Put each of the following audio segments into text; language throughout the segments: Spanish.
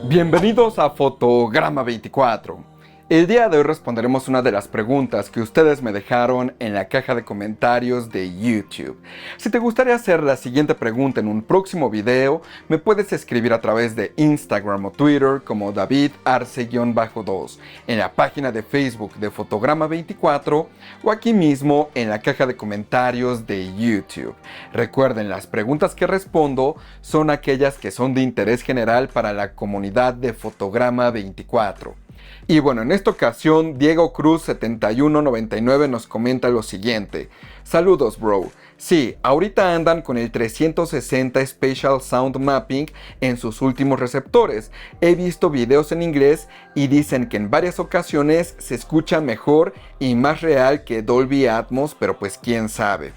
Bienvenidos a Fotograma 24. El día de hoy responderemos una de las preguntas que ustedes me dejaron en la caja de comentarios de YouTube. Si te gustaría hacer la siguiente pregunta en un próximo video, me puedes escribir a través de Instagram o Twitter como DavidArce-2, en la página de Facebook de Fotograma 24 o aquí mismo en la caja de comentarios de YouTube. Recuerden, las preguntas que respondo son aquellas que son de interés general para la comunidad de Fotograma 24. Y bueno, en esta ocasión Diego Cruz 7199 nos comenta lo siguiente: saludos bro, sí, ahorita andan con el 360 Spatial Sound Mapping en sus últimos receptores. He visto videos en inglés y dicen que en varias ocasiones se escucha mejor y más real que Dolby Atmos, pero pues quién sabe.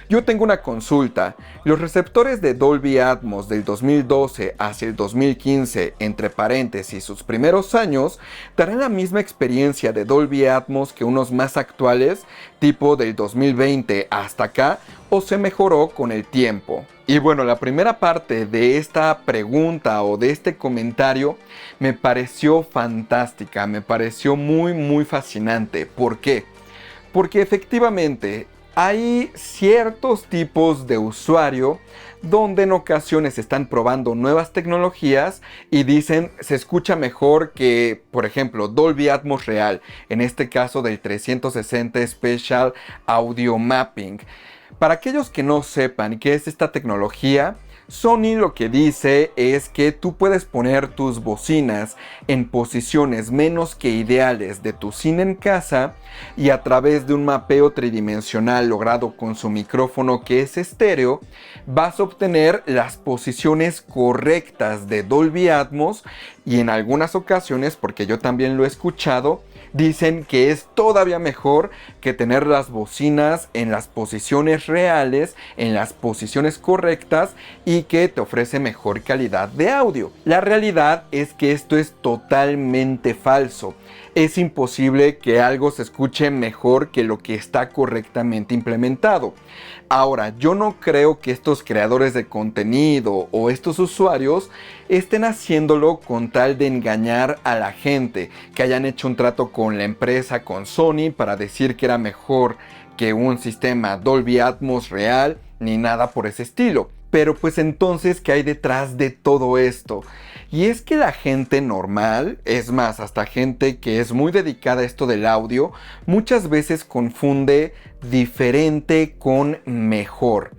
Yo tengo una consulta. Los receptores de Dolby Atmos del 2012 hacia el 2015, entre paréntesis sus primeros años, ¿darán la misma experiencia de Dolby Atmos que unos más actuales, tipo del 2020 hasta acá, o se mejoró con el tiempo? Y bueno, la primera parte de esta pregunta o de este comentario me pareció fantástica, me pareció muy fascinante. ¿Por qué? Porque efectivamente hay ciertos tipos de usuario donde en ocasiones están probando nuevas tecnologías y dicen se escucha mejor que, por ejemplo, Dolby Atmos real, en este caso del 360 Spatial Audio Mapping. Para aquellos que no sepan qué es esta tecnología, Sony lo que dice es que tú puedes poner tus bocinas en posiciones menos que ideales de tu cine en casa y a través de un mapeo tridimensional logrado con su micrófono que es estéreo, vas a obtener las posiciones correctas de Dolby Atmos y en algunas ocasiones, porque yo también lo he escuchado, dicen que es todavía mejor que tener las bocinas en las posiciones reales, en las posiciones correctas y que te ofrece mejor calidad de audio. La realidad es que esto es totalmente falso. Es imposible que algo se escuche mejor que lo que está correctamente implementado. Ahora, yo no creo que estos creadores de contenido o estos usuarios estén haciéndolo con tal de engañar a la gente, que hayan hecho un trato con la empresa, con Sony, para decir que era mejor que un sistema Dolby Atmos real, ni nada por ese estilo. Pero pues entonces, ¿qué hay detrás de todo esto? Y es que la gente normal, es más, hasta gente que es muy dedicada a esto del audio, muchas veces confunde diferente con mejor.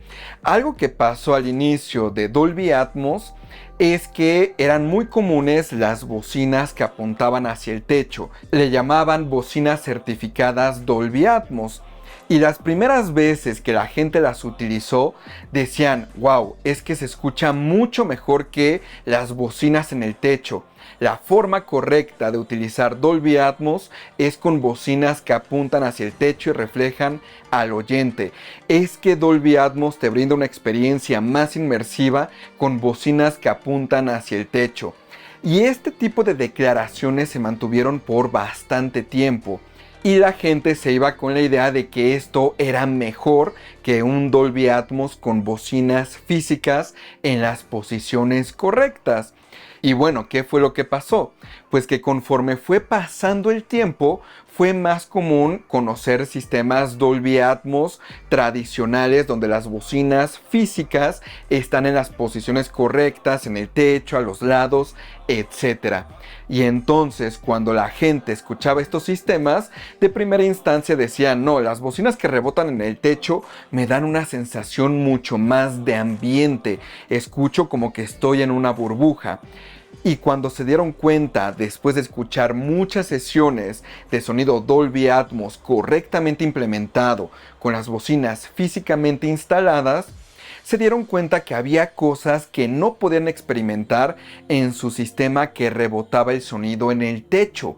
Algo que pasó al inicio de Dolby Atmos es que eran muy comunes las bocinas que apuntaban hacia el techo. Le llamaban bocinas certificadas Dolby Atmos. Y las primeras veces que la gente las utilizó decían, wow, es que se escucha mucho mejor que las bocinas en el techo. La forma correcta de utilizar Dolby Atmos es con bocinas que apuntan hacia el techo y reflejan al oyente. Es que Dolby Atmos te brinda una experiencia más inmersiva con bocinas que apuntan hacia el techo. Y este tipo de declaraciones se mantuvieron por bastante tiempo. Y la gente se iba con la idea de que esto era mejor que un Dolby Atmos con bocinas físicas en las posiciones correctas. Y bueno, ¿qué fue lo que pasó? Pues que conforme fue pasando el tiempo, fue más común conocer sistemas Dolby Atmos tradicionales donde las bocinas físicas están en las posiciones correctas, en el techo, a los lados, etc. Y entonces cuando la gente escuchaba estos sistemas, de primera instancia decían, no, las bocinas que rebotan en el techo me dan una sensación mucho más de ambiente, escucho como que estoy en una burbuja. Y cuando se dieron cuenta, después de escuchar muchas sesiones de sonido Dolby Atmos correctamente implementado con las bocinas físicamente instaladas, se dieron cuenta que había cosas que no podían experimentar en su sistema que rebotaba el sonido en el techo.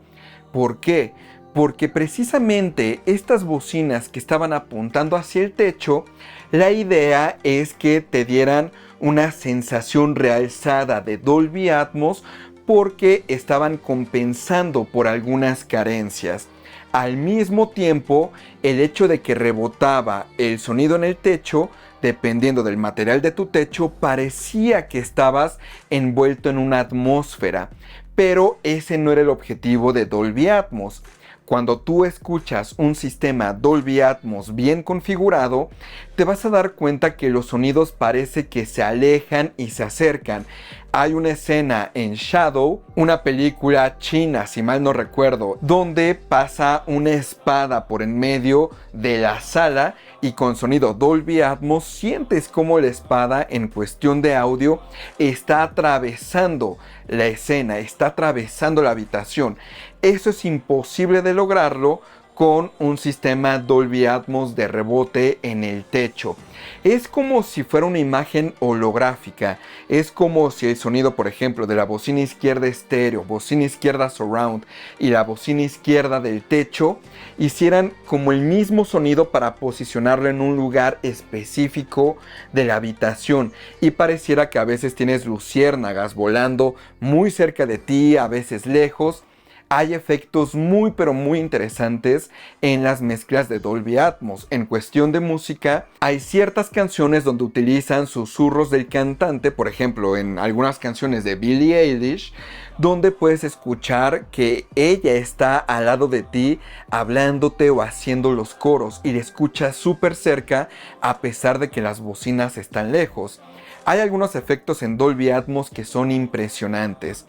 ¿Por qué? Porque precisamente estas bocinas que estaban apuntando hacia el techo, la idea es que te dieran una sensación realzada de Dolby Atmos porque estaban compensando por algunas carencias. Al mismo tiempo, el hecho de que rebotaba el sonido en el techo, dependiendo del material de tu techo, parecía que estabas envuelto en una atmósfera. Pero ese no era el objetivo de Dolby Atmos. Cuando tú escuchas un sistema Dolby Atmos bien configurado, te vas a dar cuenta que los sonidos parece que se alejan y se acercan. Hay una escena en Shadow, una película china, si mal no recuerdo, donde pasa una espada por en medio de la sala y con sonido Dolby Atmos sientes como la espada en cuestión de audio está atravesando la escena, está atravesando la habitación. Eso es imposible de lograrlo con un sistema Dolby Atmos de rebote en el techo. Es como si fuera una imagen holográfica. Es como si el sonido, por ejemplo, de la bocina izquierda estéreo, bocina izquierda surround y la bocina izquierda del techo hicieran como el mismo sonido para posicionarlo en un lugar específico de la habitación, y pareciera que a veces tienes luciérnagas volando muy cerca de ti, a veces lejos. Hay efectos muy pero muy interesantes en las mezclas de Dolby Atmos. En cuestión de música, hay ciertas canciones donde utilizan susurros del cantante, por ejemplo en algunas canciones de Billie Eilish, donde puedes escuchar que ella está al lado de ti hablándote o haciendo los coros y le escuchas súper cerca a pesar de que las bocinas están lejos. Hay algunos efectos en Dolby Atmos que son impresionantes.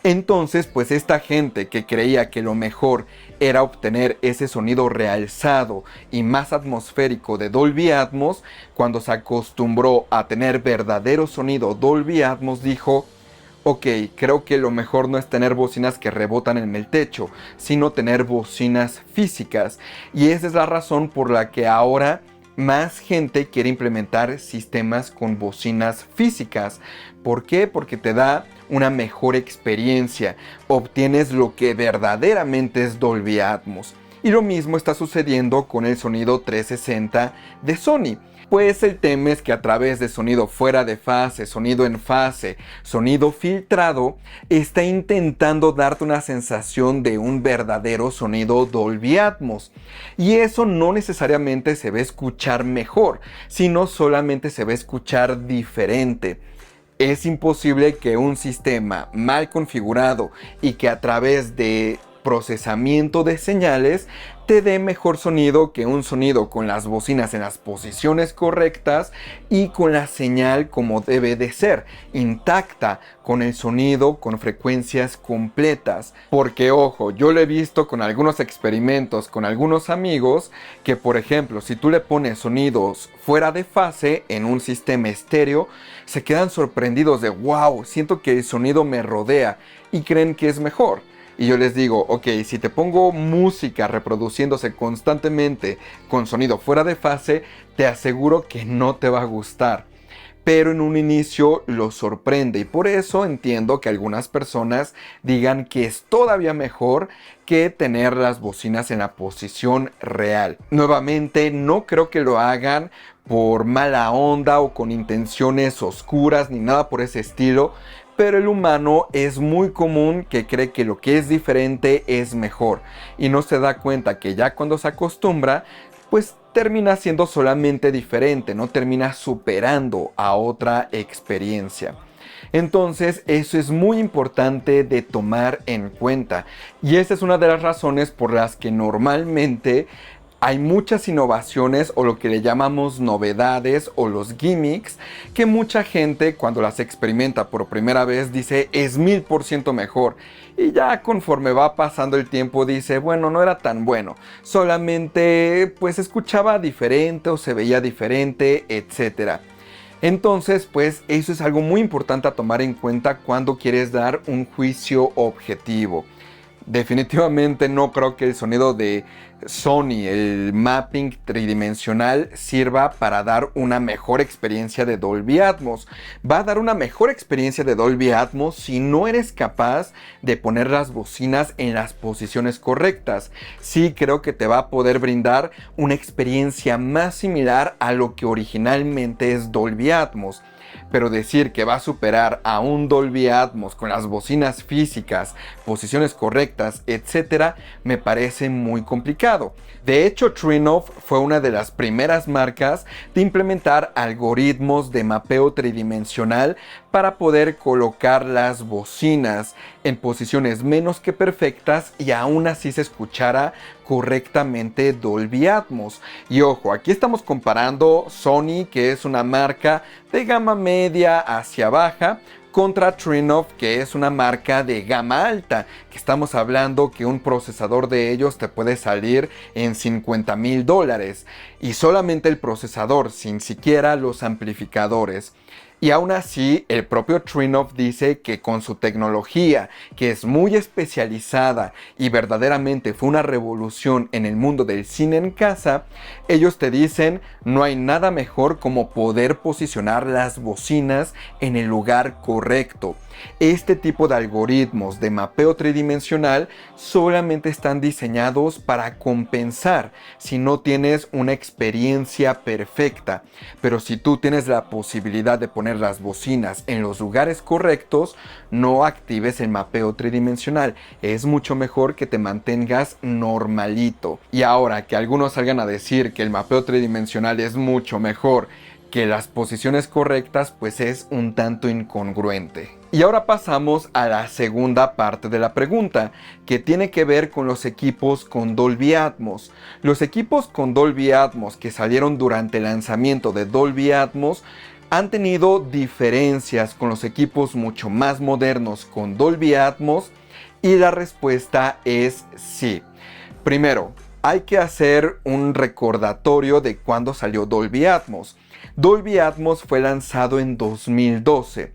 Entonces, pues esta gente que creía que lo mejor era obtener ese sonido realzado y más atmosférico de Dolby Atmos, cuando se acostumbró a tener verdadero sonido Dolby Atmos, dijo: ok, creo que lo mejor no es tener bocinas que rebotan en el techo, sino tener bocinas físicas. Y esa es la razón por la que ahora más gente quiere implementar sistemas con bocinas físicas. ¿Por qué? Porque te da una mejor experiencia, obtienes lo que verdaderamente es Dolby Atmos. Y lo mismo está sucediendo con el sonido 360 de Sony. Pues el tema es que a través de sonido fuera de fase, sonido en fase, sonido filtrado, está intentando darte una sensación de un verdadero sonido Dolby Atmos. Y eso no necesariamente se va a escuchar mejor, sino solamente se va a escuchar diferente. Es imposible que un sistema mal configurado y que a través de procesamiento de señales te dé mejor sonido que un sonido con las bocinas en las posiciones correctas y con la señal como debe de ser, intacta, con el sonido con frecuencias completas. Porque ojo, yo lo he visto con algunos experimentos con algunos amigos que, por ejemplo, si tú le pones sonidos fuera de fase en un sistema estéreo, se quedan sorprendidos de wow, siento que el sonido me rodea, y creen que es mejor. Y yo les digo, ok, si te pongo música reproduciéndose constantemente con sonido fuera de fase, te aseguro que no te va a gustar. Pero en un inicio lo sorprende, y por eso entiendo que algunas personas digan que es todavía mejor que tener las bocinas en la posición real. Nuevamente, no creo que lo hagan por mala onda o con intenciones oscuras ni nada por ese estilo. Pero el humano es muy común que cree que lo que es diferente es mejor y no se da cuenta que ya cuando se acostumbra, pues termina siendo solamente diferente, no termina superando a otra experiencia. Entonces eso es muy importante de tomar en cuenta, y esa es una de las razones por las que normalmente hay muchas innovaciones, o lo que le llamamos novedades o los gimmicks, que mucha gente cuando las experimenta por primera vez dice es 1000% mejor, y ya conforme va pasando el tiempo dice bueno, no era tan bueno, solamente pues escuchaba diferente o se veía diferente, etc. Entonces pues eso es algo muy importante a tomar en cuenta cuando quieres dar un juicio objetivo. Definitivamente no creo que el sonido de Sony, el mapping tridimensional, sirva para dar una mejor experiencia de Dolby Atmos. Va a dar una mejor experiencia de Dolby Atmos si no eres capaz de poner las bocinas en las posiciones correctas. Sí creo que te va a poder brindar una experiencia más similar a lo que originalmente es Dolby Atmos. Pero decir que va a superar a un Dolby Atmos con las bocinas físicas, posiciones correctas, etc., me parece muy complicado. De hecho, Triumph fue una de las primeras marcas de implementar algoritmos de mapeo tridimensional para poder colocar las bocinas en posiciones menos que perfectas y aún así se escuchara correctamente Dolby Atmos. Y ojo, aquí estamos comparando Sony, que es una marca de gama media hacia baja, contra Triumph, que es una marca de gama alta, que estamos hablando que un procesador de ellos te puede salir en $50,000 y solamente el procesador, sin siquiera los amplificadores. Y aún así, el propio Triumph dice que con su tecnología, que es muy especializada y verdaderamente fue una revolución en el mundo del cine en casa, ellos te dicen, no hay nada mejor como poder posicionar las bocinas en el lugar correcto. Este tipo de algoritmos de mapeo tridimensional solamente están diseñados para compensar si no tienes una experiencia perfecta, pero si tú tienes la posibilidad de poner las bocinas en los lugares correctos, no actives el mapeo tridimensional. Es mucho mejor que te mantengas normalito. Y ahora que algunos salgan a decir que el mapeo tridimensional es mucho mejor que las posiciones correctas, pues es un tanto incongruente. Y ahora pasamos a la segunda parte de la pregunta, que tiene que ver con los equipos con Dolby Atmos. Los equipos con Dolby Atmos que salieron durante el lanzamiento de Dolby Atmos han tenido diferencias con los equipos mucho más modernos con Dolby Atmos, y la respuesta es sí. Primero, hay que hacer un recordatorio de cuándo salió Dolby Atmos. Dolby Atmos fue lanzado en 2012.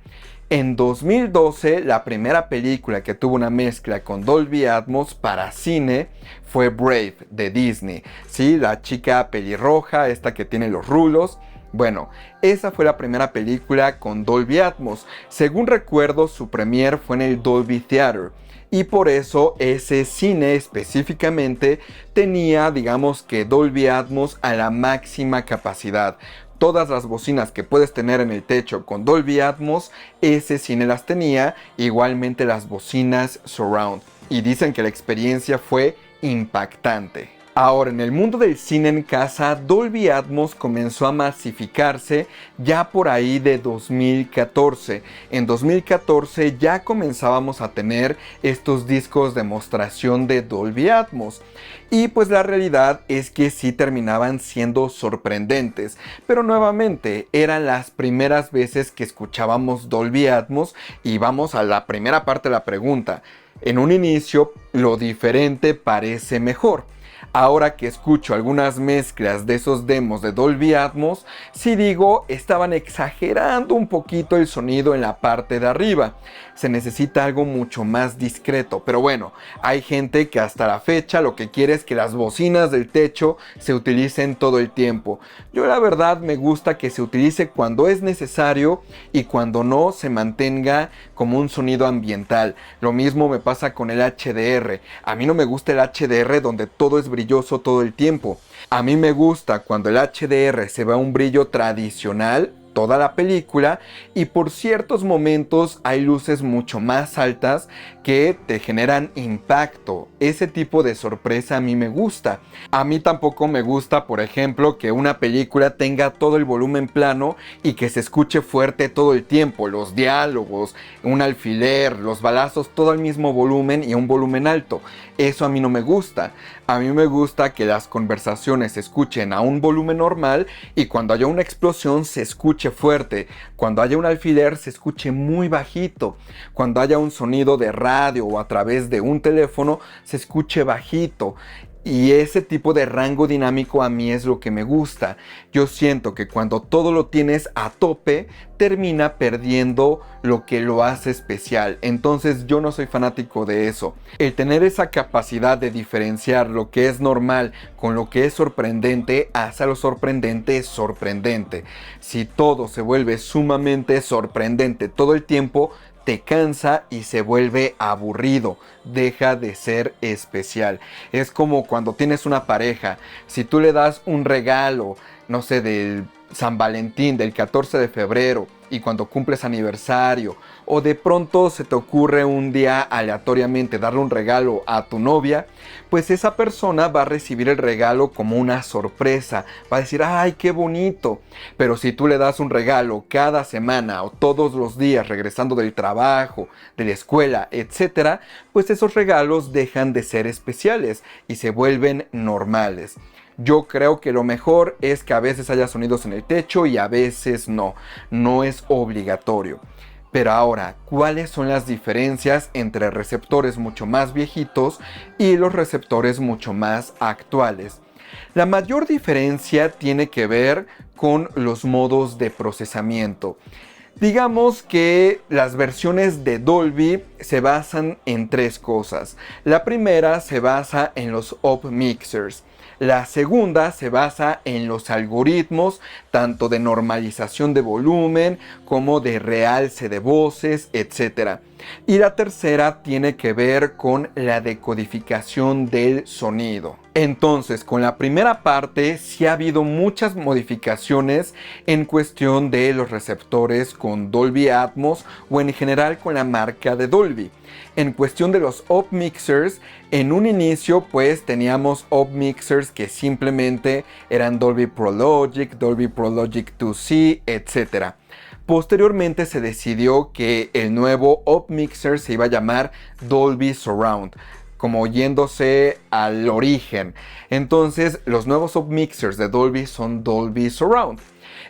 En 2012, la primera película que tuvo una mezcla con Dolby Atmos para cine fue Brave, de Disney. Sí, la chica pelirroja, esta que tiene los rulos. Bueno, esa fue la primera película con Dolby Atmos. Según recuerdo, su premier fue en el Dolby Theater. Y por eso ese cine específicamente tenía, digamos que Dolby Atmos a la máxima capacidad. Todas las bocinas que puedes tener en el techo con Dolby Atmos, ese cine las tenía, igualmente las bocinas Surround. Y dicen que la experiencia fue impactante. Ahora, en el mundo del cine en casa, Dolby Atmos comenzó a masificarse ya por ahí de 2014. En 2014 ya comenzábamos a tener estos discos de demostración de Dolby Atmos. Y pues la realidad es que sí terminaban siendo sorprendentes. Pero nuevamente, eran las primeras veces que escuchábamos Dolby Atmos. Y vamos a la primera parte de la pregunta. En un inicio, lo diferente parece mejor. Ahora que escucho algunas mezclas de esos demos de Dolby Atmos, sí digo, estaban exagerando un poquito el sonido en la parte de arriba. Se necesita algo mucho más discreto, pero bueno, hay gente que hasta la fecha lo que quiere es que las bocinas del techo se utilicen todo el tiempo. Yo la verdad me gusta que se utilice cuando es necesario y cuando no se mantenga como un sonido ambiental. Lo mismo me pasa con el HDR. A mí no me gusta el HDR donde todo es brilloso todo el tiempo. A mí me gusta cuando el HDR se ve a un brillo tradicional toda la película, y por ciertos momentos hay luces mucho más altas que te generan impacto. Ese tipo de sorpresa a mí me gusta. A mí tampoco me gusta, por ejemplo, que una película tenga todo el volumen plano y que se escuche fuerte todo el tiempo, los diálogos, un alfiler, los balazos, todo al mismo volumen y a un volumen alto. Eso a mí no me gusta. A mí me gusta que las conversaciones se escuchen a un volumen normal y cuando haya una explosión se escuche fuerte. Cuando haya un alfiler se escuche muy bajito. Cuando haya un sonido de radio o a través de un teléfono se escuche bajito. Y ese tipo de rango dinámico a mí es lo que me gusta. Yo siento que cuando todo lo tienes a tope, termina perdiendo lo que lo hace especial. Entonces yo no soy fanático de eso. El tener esa capacidad de diferenciar lo que es normal con lo que es sorprendente, hace a lo sorprendente sorprendente. Si todo se vuelve sumamente sorprendente todo el tiempo, te cansa y se vuelve aburrido, deja de ser especial. Es como cuando tienes una pareja, si tú le das un regalo, no sé, del San Valentín, del 14 de febrero, y cuando cumples aniversario o de pronto se te ocurre un día aleatoriamente darle un regalo a tu novia, pues esa persona va a recibir el regalo como una sorpresa, va a decir, ¡ay, qué bonito! Pero si tú le das un regalo cada semana o todos los días regresando del trabajo, de la escuela, etcétera, pues esos regalos dejan de ser especiales y se vuelven normales. Yo creo que lo mejor es que a veces haya sonidos en el techo y a veces no. No es obligatorio. Pero ahora, ¿cuáles son las diferencias entre receptores mucho más viejitos y los receptores mucho más actuales? La mayor diferencia tiene que ver con los modos de procesamiento. Digamos que las versiones de Dolby se basan en tres cosas. La primera se basa en los up mixers. La segunda se basa en los algoritmos, tanto de normalización de volumen como de realce de voces, etc. Y la tercera tiene que ver con la decodificación del sonido. Entonces, con la primera parte sí ha habido muchas modificaciones en cuestión de los receptores con Dolby Atmos o en general con la marca de Dolby. En cuestión de los up mixers, en un inicio pues teníamos up mixers que simplemente eran Dolby Pro Logic, Dolby Pro Logic 2C, etc. Posteriormente se decidió que el nuevo up mixer se iba a llamar Dolby Surround, como yéndose al origen. Entonces los nuevos up mixers de Dolby son Dolby Surround.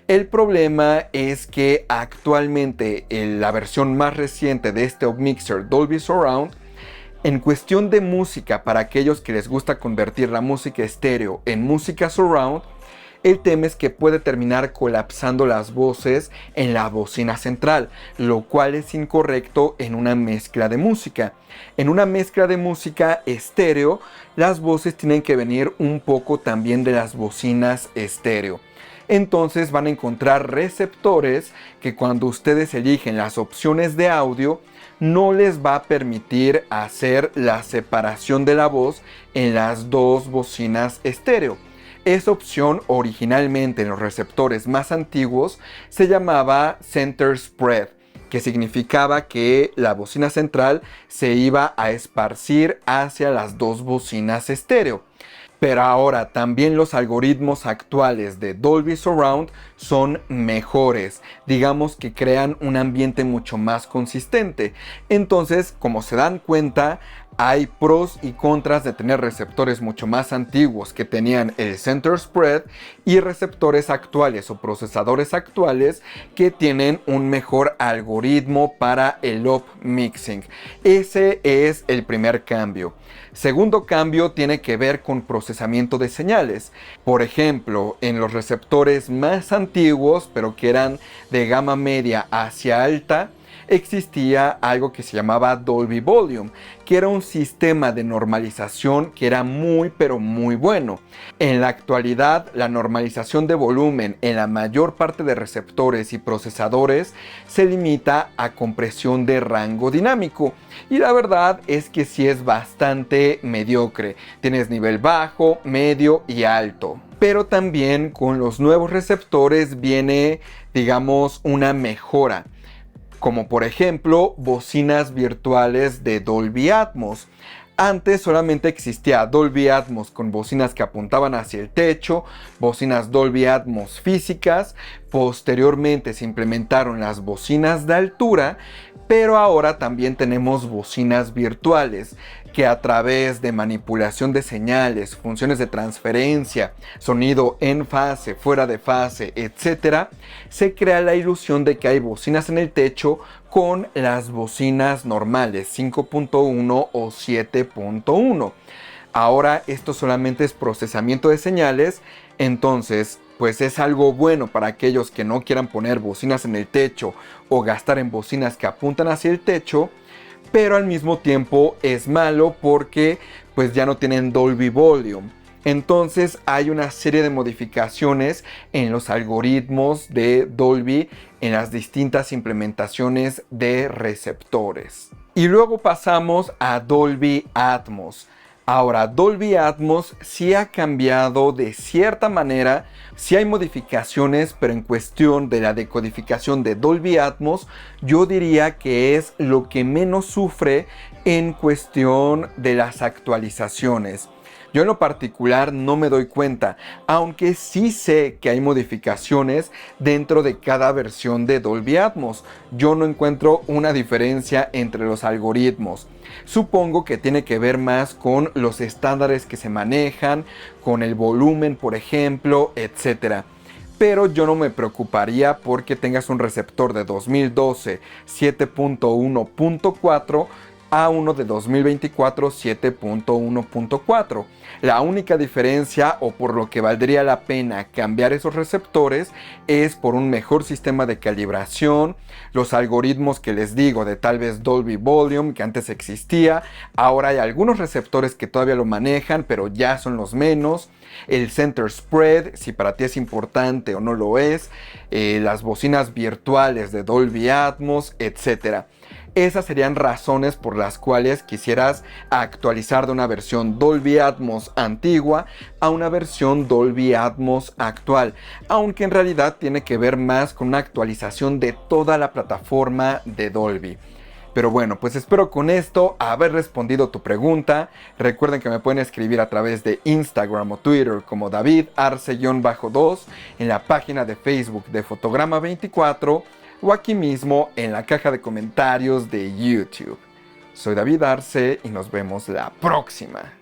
El problema es que actualmente la versión más reciente de este up mixer Dolby Surround, en cuestión de música, para aquellos que les gusta convertir la música estéreo en música surround, el tema es que puede terminar colapsando las voces en la bocina central, lo cual es incorrecto en una mezcla de música. En una mezcla de música estéreo, las voces tienen que venir un poco también de las bocinas estéreo. Entonces van a encontrar receptores que cuando ustedes eligen las opciones de audio, no les va a permitir hacer la separación de la voz en las dos bocinas estéreo. Esa opción originalmente en los receptores más antiguos se llamaba Center Spread, que significaba que la bocina central se iba a esparcir hacia las dos bocinas estéreo. Pero ahora también los algoritmos actuales de Dolby Surround son mejores, digamos que crean un ambiente mucho más consistente. Entonces, como se dan cuenta, hay pros y contras de tener receptores mucho más antiguos que tenían el Center Spread y receptores actuales o procesadores actuales que tienen un mejor algoritmo para el up mixing. Ese es el primer cambio. Segundo cambio tiene que ver con procesamiento de señales. Por ejemplo, en los receptores más antiguos, pero que eran de gama media hacia alta, existía algo que se llamaba Dolby Volume, que era un sistema de normalización que era muy pero muy bueno. En la actualidad, la normalización de volumen en la mayor parte de receptores y procesadores se limita a compresión de rango dinámico. Y la verdad es que sí es bastante mediocre. Tienes nivel bajo, medio y alto. Pero también con los nuevos receptores viene, digamos, una mejora, como por ejemplo bocinas virtuales de Dolby Atmos. Antes solamente existía Dolby Atmos con bocinas que apuntaban hacia el techo, bocinas Dolby Atmos físicas. Posteriormente se implementaron las bocinas de altura, pero ahora también tenemos bocinas virtuales que a través de manipulación de señales, funciones de transferencia, sonido en fase, fuera de fase, etc., se crea la ilusión de que hay bocinas en el techo con las bocinas normales 5.1 o 7.1. Ahora esto solamente es procesamiento de señales, entonces pues es algo bueno para aquellos que no quieran poner bocinas en el techo o gastar en bocinas que apuntan hacia el techo, pero al mismo tiempo es malo porque pues ya no tienen Dolby Volume. Entonces hay una serie de modificaciones en los algoritmos de Dolby en las distintas implementaciones de receptores. Y luego pasamos a Dolby Atmos. Ahora, Dolby Atmos sí ha cambiado de cierta manera, sí hay modificaciones, pero en cuestión de la decodificación de Dolby Atmos, yo diría que es lo que menos sufre en cuestión de las actualizaciones. Yo en lo particular no me doy cuenta, aunque sí sé que hay modificaciones dentro de cada versión de Dolby Atmos. Yo no encuentro una diferencia entre los algoritmos. Supongo que tiene que ver más con los estándares que se manejan, con el volumen, por ejemplo, etc. Pero yo no me preocuparía porque tengas un receptor de 2012 7.1.4 a uno de 2024 7.1.4. La única diferencia, o por lo que valdría la pena cambiar esos receptores, es por un mejor sistema de calibración, los algoritmos que les digo de tal vez Dolby Volume que antes existía, ahora hay algunos receptores que todavía lo manejan pero ya son los menos, el center spread, si para ti es importante o no lo es, las bocinas virtuales de Dolby Atmos, etc. Esas serían razones por las cuales quisieras actualizar de una versión Dolby Atmos antigua a una versión Dolby Atmos actual, aunque en realidad tiene que ver más con una actualización de toda la plataforma de Dolby. Pero bueno, pues espero con esto haber respondido tu pregunta. Recuerden que me pueden escribir a través de Instagram o Twitter como David Arce-2, en la página de Facebook de Fotograma 24 o aquí mismo en la caja de comentarios de YouTube. Soy David Arce y nos vemos la próxima.